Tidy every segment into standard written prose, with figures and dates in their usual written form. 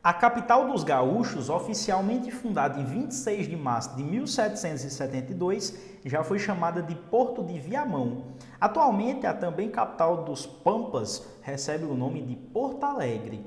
A capital dos gaúchos, oficialmente fundada em 26 de março de 1772, já foi chamada de Porto de Viamão. Atualmente, a também capital dos Pampas recebe o nome de Porto Alegre.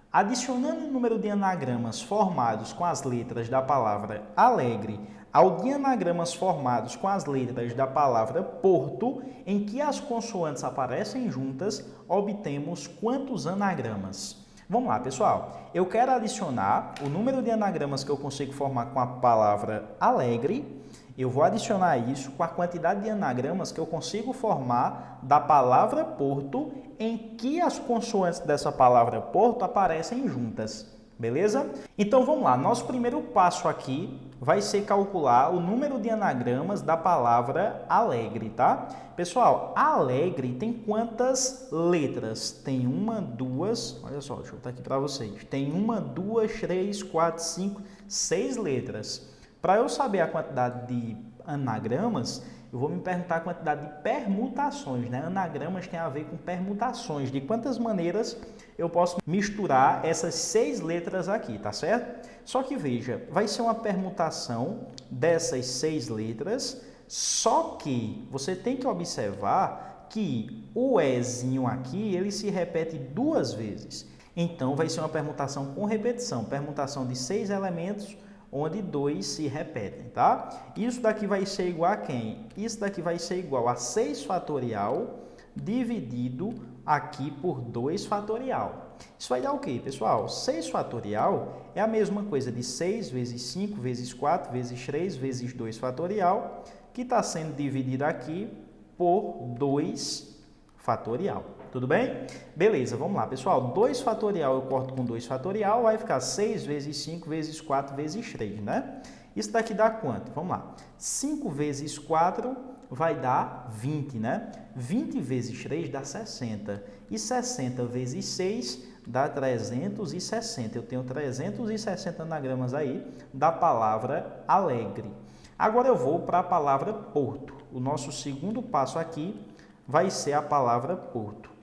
Adicionando o número de anagramas formados com as letras da palavra alegre ao de anagramas formados com as letras da palavra porto, em que as consoantes aparecem juntas, obtemos quantos anagramas? Vamos lá, pessoal. Eu quero adicionar o número de anagramas que eu consigo formar com a palavra alegre. Eu vou adicionar isso com a quantidade de anagramas que eu consigo formar da palavra porto, em que as consoantes dessa palavra porto aparecem juntas. Beleza? Então vamos lá. Nosso primeiro passo aqui vai ser calcular o número de anagramas da palavra alegre, tá? Pessoal, alegre tem quantas letras? Tem uma, duas, olha só, deixa eu botar aqui para vocês. Tem uma, duas, três, quatro, cinco, seis letras. Para eu saber a quantidade de anagramas, eu vou me perguntar a quantidade de permutações, né? Anagramas tem a ver com permutações, de quantas maneiras eu posso misturar essas seis letras aqui, tá certo? Só que veja, vai ser uma permutação dessas seis letras, só que você tem que observar que o Ezinho aqui, ele se repete duas vezes. Então, vai ser uma permutação com repetição, permutação de seis elementos, onde 2 se repetem, tá? Isso daqui vai ser igual a quem? Isso daqui vai ser igual a 6 fatorial dividido aqui por 2 fatorial. Isso vai dar o quê, pessoal? 6 fatorial é a mesma coisa de 6 vezes 5 vezes 4 vezes 3 vezes 2 fatorial, que está sendo dividido aqui por 2 fatorial. Tudo bem? Beleza, vamos lá, pessoal. 2 fatorial eu corto com 2 fatorial, vai ficar 6 vezes 5 vezes 4 vezes 3, né? Isso daqui dá quanto? Vamos lá. 5 vezes 4 vai dar 20, né? 20 vezes 3 dá 60. E 60 vezes 6 dá 360. Eu tenho 360 anagramas aí da palavra alegre. Agora eu vou para a palavra porto. O nosso segundo passo aqui vai ser a palavra porto.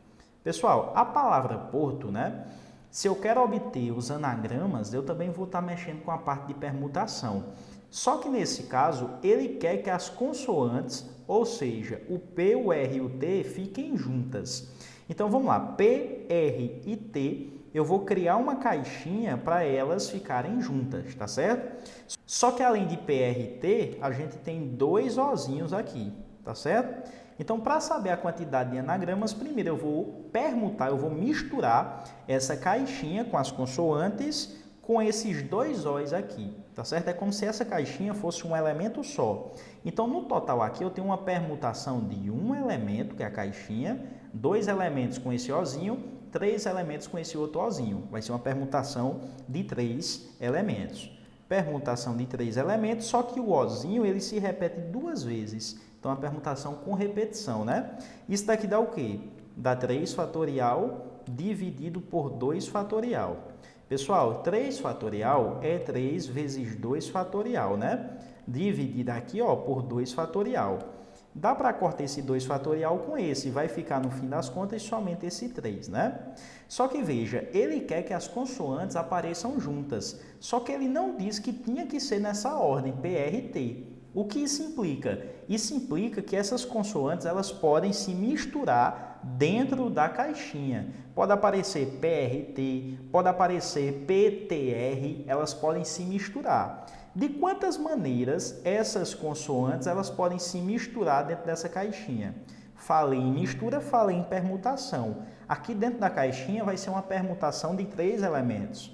Pessoal, a palavra porto, né? Se eu quero obter os anagramas, eu também vou estar mexendo com a parte de permutação. Só que nesse caso, ele quer que as consoantes, ou seja, o P, o R e o T, fiquem juntas. Então vamos lá, P, R e T, eu vou criar uma caixinha para elas ficarem juntas, tá certo? Só que além de P, R e T, a gente tem dois Ozinhos aqui, tá certo? Então, para saber a quantidade de anagramas, primeiro eu vou permutar, eu vou misturar essa caixinha com as consoantes com esses dois O's aqui, tá certo? É como se essa caixinha fosse um elemento só. Então, no total aqui, eu tenho uma permutação de um elemento, que é a caixinha, dois elementos com esse Ozinho, três elementos com esse outro Ozinho. Vai ser uma permutação de 3 elementos. Permutação de 3 elementos, só que o Ozinho ele se repete duas vezes. Então, a permutação com repetição, né? Isso daqui dá o quê? Dá 3 fatorial dividido por 2 fatorial. Pessoal, 3 fatorial é 3 vezes 2 fatorial, né? Dividido aqui, ó, por 2 fatorial. Dá para cortar esse 2 fatorial com esse, vai ficar no fim das contas somente esse 3, né? Só que veja, ele quer que as consoantes apareçam juntas, só que ele não diz que tinha que ser nessa ordem, P, R, T. O que isso implica? Isso implica que essas consoantes elas podem se misturar dentro da caixinha. Pode aparecer PRT, pode aparecer PTR, elas podem se misturar. De quantas maneiras essas consoantes elas podem se misturar dentro dessa caixinha? Falei em mistura, falei em permutação. Aqui dentro da caixinha vai ser uma permutação de 3 elementos.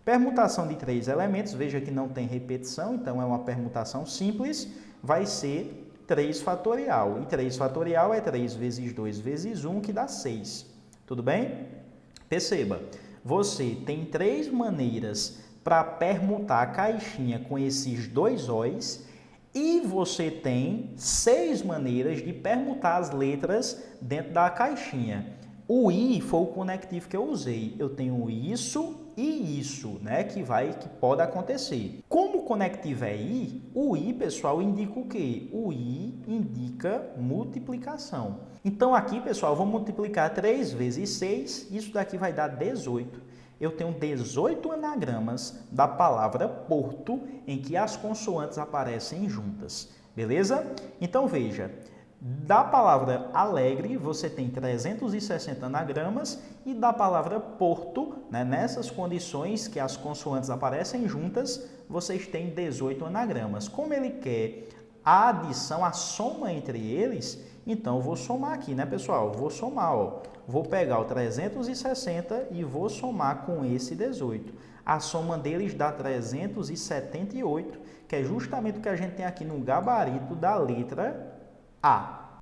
Permutação de 3 elementos, veja que não tem repetição, então é uma permutação simples, vai ser 3 fatorial. E 3 fatorial é 3 vezes 2 vezes 1, que dá 6. Tudo bem? Perceba, você tem 3 maneiras para permutar a caixinha com esses dois O's e você tem 6 maneiras de permutar as letras dentro da caixinha. O I foi o conectivo que eu usei. Eu tenho isso e isso, né, que pode acontecer. Como o conectivo é I, o I, pessoal, indica o quê? O I indica multiplicação. Então aqui, pessoal, eu vou multiplicar 3 vezes 6, isso daqui vai dar 18. eu tenho 18 anagramas da palavra Porto em que as consoantes aparecem juntas, beleza? Então veja, da palavra alegre você tem 360 anagramas e da palavra Porto, né, nessas condições que as consoantes aparecem juntas, vocês têm 18 anagramas. Como ele quer a adição, a soma entre eles, então eu vou somar aqui, né, pessoal? Vou somar, ó. Vou pegar o 360 e vou somar com esse 18. A soma deles dá 378, que é justamente o que a gente tem aqui no gabarito da letra A.